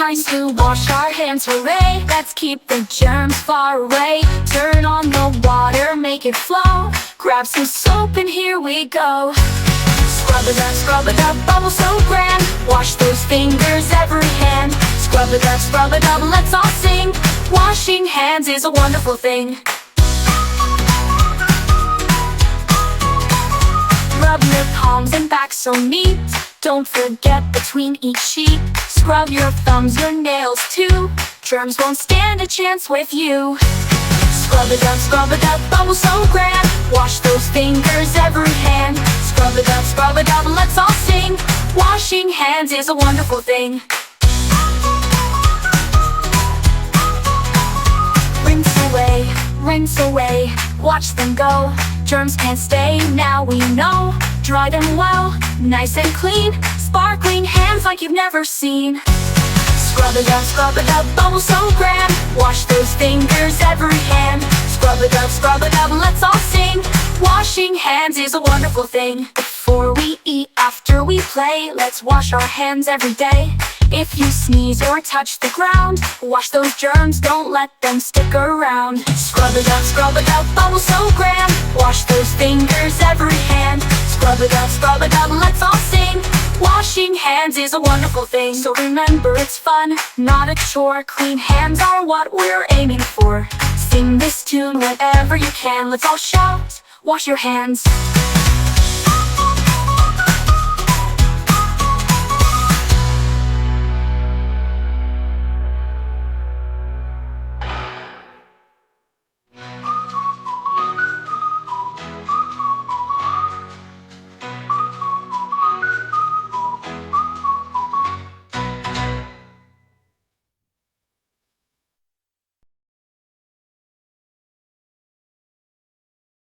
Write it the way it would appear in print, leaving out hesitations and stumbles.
time to wash our hands, hooray! Let's keep the germs far away. Turn on the water, make it flow. Grab some soap and here we go. Scrub it up, bubble so grand. Wash those fingers, every hand. Scrub it up, let's all sing. Washing hands is a wonderful thing. Rub your palms and back so neat. Don't forget between each sheet. Scrub your thumbs, your nails too. Germs won't stand a chance with you. Scrub it up, bubble so grand. Wash those fingers, every hand. Scrub it up, let's all sing. Washing hands is a wonderful thing. Rinse away, watch them go. Germs can't stay, now we know. Dry them well, nice and clean. Sparkling hands like you've never seen. Scrub it up, bubble so grand. Wash those fingers, every hand. Scrub it up, let's all sing. Washing hands is a wonderful thing. Before we eat, after we play, let's wash our hands every day. If you sneeze or touch the ground, wash those germs, don't let them stick around. Scrub it up, bubble so grand. Wash those fingers, every hand. Scrub it up, let's all sing. Washing hands is a wonderful thing. So remember, it's fun, not a chore. Clean hands are what we're aiming for. Sing this tune whenever you can. Let's all shout, wash your hands.